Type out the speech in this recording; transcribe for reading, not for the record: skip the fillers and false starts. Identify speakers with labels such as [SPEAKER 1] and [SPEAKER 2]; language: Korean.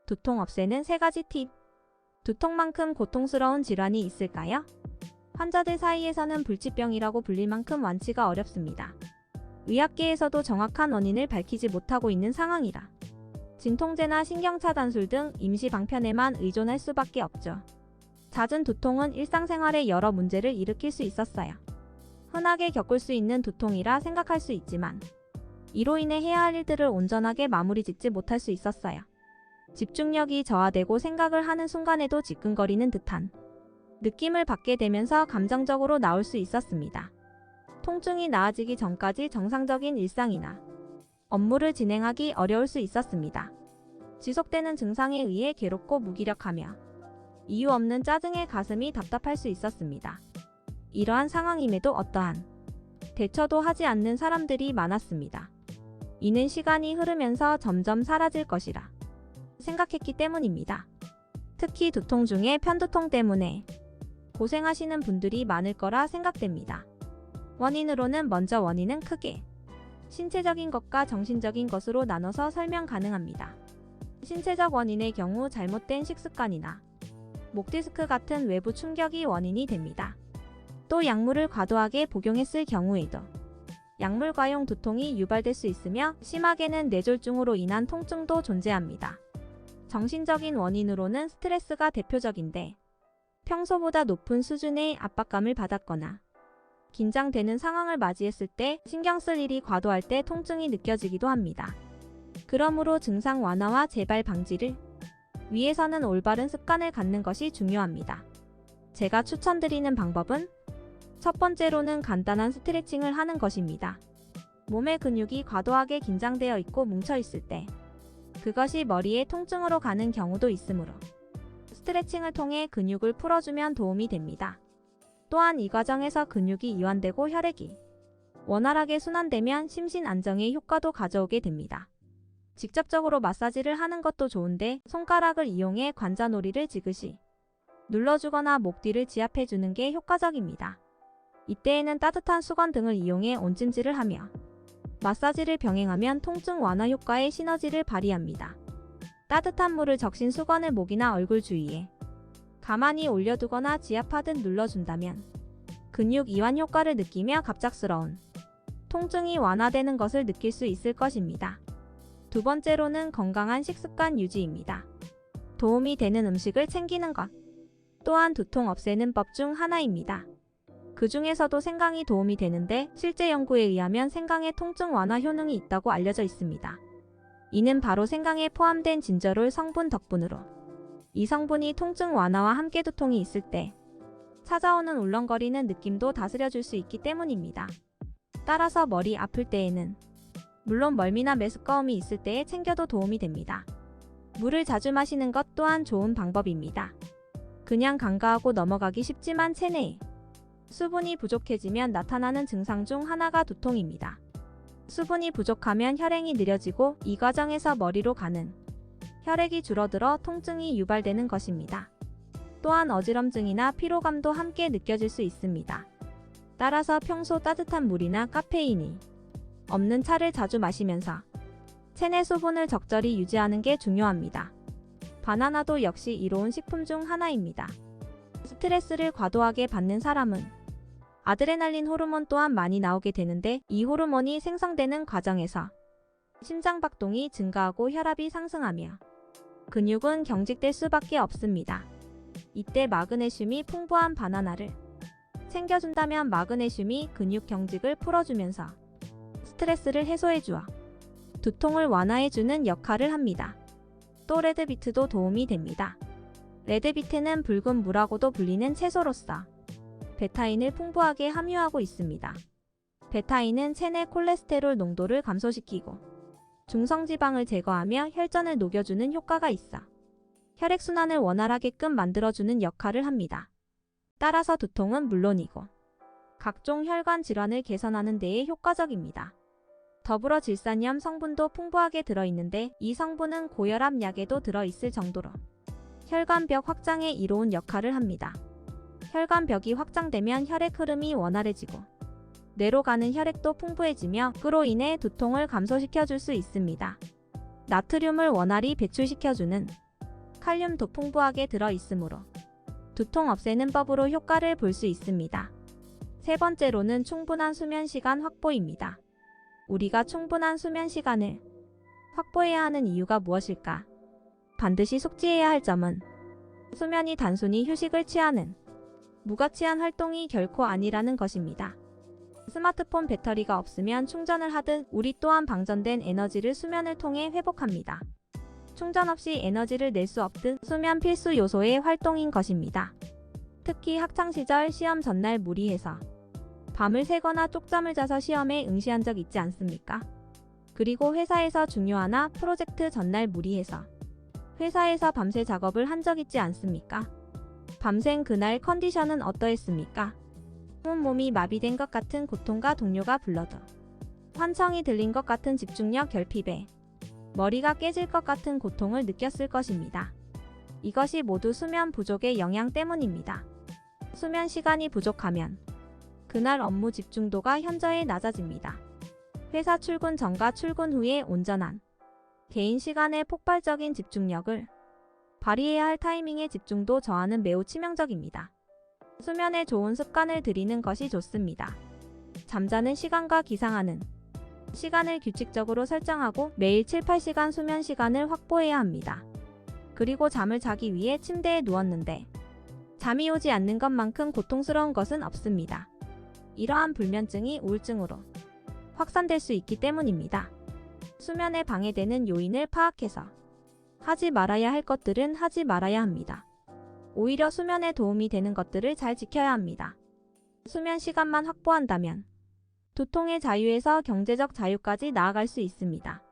[SPEAKER 1] 두통 없애는 3가지 팁. 두통만큼 고통스러운 질환이 있을까요? 환자들 사이에서는 불치병이라고 불릴 만큼 완치가 어렵습니다. 의학계에서도 정확한 원인을 밝히지 못하고 있는 상황이라 진통제나 신경차단술 등 임시 방편에만 의존할 수밖에 없죠. 잦은 두통은 일상생활에 여러 문제를 일으킬 수 있었어요. 흔하게 겪을 수 있는 두통이라 생각할 수 있지만 이로 인해 해야 할 일들을 온전하게 마무리 짓지 못할 수 있었어요. 집중력이 저하되고 생각을 하는 순간에도 지끈거리는 듯한 느낌을 받게 되면서 감정적으로 나올 수 있었습니다. 통증이 나아지기 전까지 정상적인 일상이나 업무를 진행하기 어려울 수 있었습니다. 지속되는 증상에 의해 괴롭고 무기력하며 이유 없는 짜증에 가슴이 답답할 수 있었습니다. 이러한 상황임에도 어떠한 대처도 하지 않는 사람들이 많았습니다. 이는 시간이 흐르면서 점점 사라질 것이라 생각했기 때문입니다. 특히 두통 중에 편두통 때문에 고생하시는 분들이 많을 거라 생각됩니다. 원인으로는 먼저 원인은 크게 신체적인 것과 정신적인 것으로 나눠서 설명 가능합니다. 신체적 원인의 경우 잘못된 식습관이나 목 디스크 같은 외부 충격이 원인이 됩니다. 또 약물을 과도하게 복용했을 경우에도 약물 과용 두통이 유발될 수 있으며 심하게는 뇌졸중으로 인한 통증도 존재합니다. 정신적인 원인으로는 스트레스가 대표적인데 평소보다 높은 수준의 압박감을 받았거나 긴장되는 상황을 맞이했을 때 신경 쓸 일이 과도할 때 통증이 느껴지기도 합니다. 그러므로 증상 완화와 재발 방지를 위해서는 올바른 습관을 갖는 것이 중요합니다. 제가 추천드리는 방법은 첫 번째로는 간단한 스트레칭을 하는 것입니다. 몸의 근육이 과도하게 긴장되어 있고 뭉쳐 있을 때 그것이 머리에 통증으로 가는 경우도 있으므로 스트레칭을 통해 근육을 풀어주면 도움이 됩니다. 또한 이 과정에서 근육이 이완되고 혈액이 원활하게 순환되면 심신 안정의 효과도 가져오게 됩니다. 직접적으로 마사지를 하는 것도 좋은데 손가락을 이용해 관자놀이를 지그시 눌러주거나 목 뒤를 지압해주는 게 효과적입니다. 이때에는 따뜻한 수건 등을 이용해 온찜질을 하며 마사지를 병행하면 통증 완화 효과의 시너지를 발휘합니다. 따뜻한 물을 적신 수건을 목이나 얼굴 주위에 가만히 올려두거나 지압하듯 눌러준다면 근육 이완 효과를 느끼며 갑작스러운 통증이 완화되는 것을 느낄 수 있을 것입니다. 두 번째로는 건강한 식습관 유지입니다. 도움이 되는 음식을 챙기는 것 또한 두통 없애는 법 중 하나입니다. 그 중에서도 생강이 도움이 되는데 실제 연구에 의하면 생강에 통증 완화 효능이 있다고 알려져 있습니다. 이는 바로 생강에 포함된 진저롤 성분 덕분으로 이 성분이 통증 완화와 함께 두통이 있을 때 찾아오는 울렁거리는 느낌도 다스려줄 수 있기 때문입니다. 따라서 머리 아플 때에는 물론 멀미나 메스꺼움이 있을 때에 챙겨도 도움이 됩니다. 물을 자주 마시는 것 또한 좋은 방법입니다. 그냥 간과하고 넘어가기 쉽지만 체내에 수분이 부족해지면 나타나는 증상 중 하나가 두통입니다. 수분이 부족하면 혈행이 느려지고 이 과정에서 머리로 가는 혈액이 줄어들어 통증이 유발되는 것입니다. 또한 어지럼증이나 피로감도 함께 느껴질 수 있습니다. 따라서 평소 따뜻한 물이나 카페인이 없는 차를 자주 마시면서 체내 수분을 적절히 유지하는 게 중요합니다. 바나나도 역시 이로운 식품 중 하나입니다. 스트레스를 과도하게 받는 사람은 아드레날린 호르몬 또한 많이 나오게 되는데 이 호르몬이 생성되는 과정에서 심장박동이 증가하고 혈압이 상승하며 근육은 경직될 수밖에 없습니다. 이때 마그네슘이 풍부한 바나나를 챙겨준다면 마그네슘이 근육 경직을 풀어주면서 스트레스를 해소해주어 두통을 완화해주는 역할을 합니다. 또 레드비트도 도움이 됩니다. 레드비트는 붉은 무라고도 불리는 채소로서 베타인을 풍부하게 함유하고 있습니다. 베타인은 체내 콜레스테롤 농도를 감소시키고 중성지방을 제거하며 혈전을 녹여주는 효과가 있어 혈액순환을 원활하게끔 만들어주는 역할을 합니다. 따라서 두통은 물론이고 각종 혈관 질환을 개선하는 데에 효과적입니다. 더불어 질산염 성분도 풍부하게 들어있는데 이 성분은 고혈압 약에도 들어있을 정도로 혈관벽 확장에 이로운 역할을 합니다. 혈관벽이 확장되면 혈액 흐름이 원활해지고 뇌로 가는 혈액도 풍부해지며 그로 인해 두통을 감소시켜줄 수 있습니다. 나트륨을 원활히 배출시켜주는 칼륨도 풍부하게 들어 있으므로 두통 없애는 법으로 효과를 볼 수 있습니다. 세 번째로는 충분한 수면 시간 확보입니다. 우리가 충분한 수면 시간을 확보해야 하는 이유가 무엇일까? 반드시 숙지해야 할 점은 수면이 단순히 휴식을 취하는 무가치한 활동이 결코 아니라는 것입니다. 스마트폰 배터리가 없으면 충전을 하듯 우리 또한 방전된 에너지를 수면을 통해 회복합니다. 충전 없이 에너지를 낼 수 없듯 수면 필수 요소의 활동인 것입니다. 특히 학창시절 시험 전날 무리해서 밤을 새거나 쪽잠을 자서 시험에 응시한 적 있지 않습니까? 그리고 회사에서 중요하나 프로젝트 전날 무리해서 회사에서 밤새 작업을 한 적 있지 않습니까? 밤샘 그날 컨디션은 어떠했습니까? 온몸이 마비된 것 같은 고통과 동료가 불러도 환청이 들린 것 같은 집중력 결핍에 머리가 깨질 것 같은 고통을 느꼈을 것입니다. 이것이 모두 수면 부족의 영향 때문입니다. 수면 시간이 부족하면 그날 업무 집중도가 현저히 낮아집니다. 회사 출근 전과 출근 후에 온전한 개인 시간의 폭발적인 집중력을 발휘해야 할 타이밍의 집중도 저하는 매우 치명적입니다. 수면에 좋은 습관을 들이는 것이 좋습니다. 잠자는 시간과 기상하는 시간을 규칙적으로 설정하고 매일 7, 8시간 수면 시간을 확보해야 합니다. 그리고 잠을 자기 위해 침대에 누웠는데 잠이 오지 않는 것만큼 고통스러운 것은 없습니다. 이러한 불면증이 우울증으로 확산될 수 있기 때문입니다. 수면에 방해되는 요인을 파악해서 하지 말아야 할 것들은 하지 말아야 합니다. 오히려 수면에 도움이 되는 것들을 잘 지켜야 합니다. 수면 시간만 확보한다면 두통의 자유에서 경제적 자유까지 나아갈 수 있습니다.